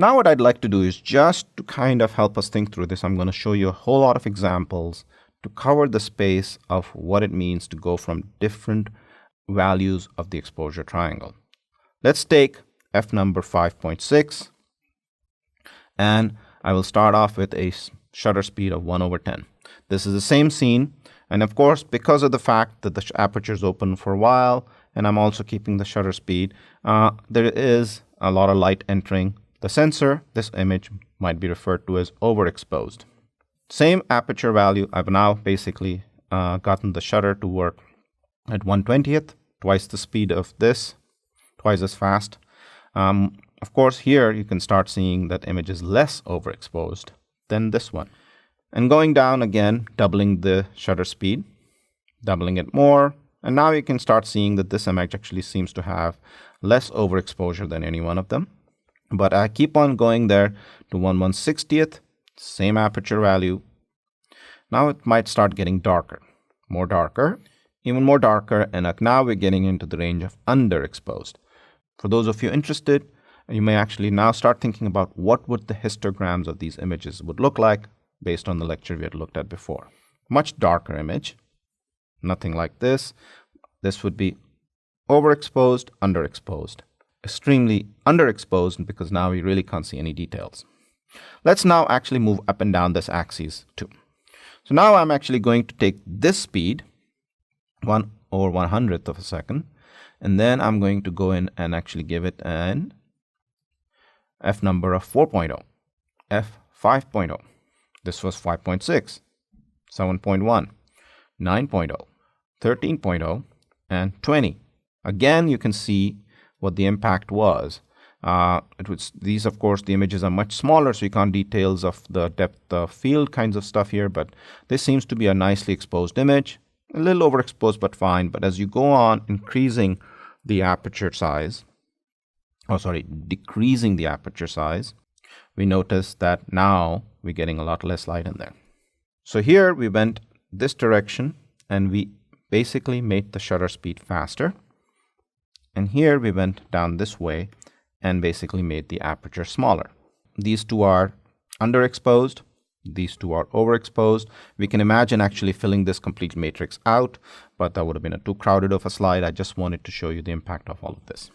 Now what I'd like to do is just to kind of help us think through this, I'm going to show you a whole lot of examples to cover the space of what it means to go from different values of the exposure triangle. Let's take f number 5.6, and I will start off with a shutter speed of 1/10. This is the same scene, and of course, because of the fact that the aperture is open for a while, and I'm also keeping the shutter speed, there is a lot of light entering the sensor. This image might be referred to as overexposed. Same aperture value. I've now basically gotten the shutter to work at 1/20th, twice the speed of this, twice as fast. Of course, here you can start seeing that image is less overexposed than this one. And going down again, doubling the shutter speed, doubling it more, and now you can start seeing that this image actually seems to have less overexposure than any one of them. But I keep on going there to 1/160th, same aperture value. Now it might start getting darker, more darker, even more darker, and now we're getting into the range of underexposed. For those of you interested, you may actually now start thinking about what would the histograms of these images would look like based on the lecture we had looked at before. Much darker image, nothing like this. This would be overexposed, underexposed. Extremely underexposed because now we really can't see any details. Let's now actually move up and down this axis too. So now I'm actually going to take this speed, 1/100th of a second, and then I'm going to go in and actually give it an f number of 4.0, f 5.0. This was 5.6, 7.1, 9.0, 13.0, and 20. Again, you can see what the impact was. These, of course, the images are much smaller, so you can't details of the depth of field kinds of stuff here, but this seems to be a nicely exposed image. A little overexposed, but fine. But as you go on increasing the aperture size, decreasing the aperture size, we notice that now we're getting a lot less light in there. So here we went this direction, and we basically made the shutter speed faster. And here we went down this way and basically made the aperture smaller. These two are underexposed. These two are overexposed. We can imagine actually filling this complete matrix out, but that would have been too crowded of a slide. I just wanted to show you the impact of all of this.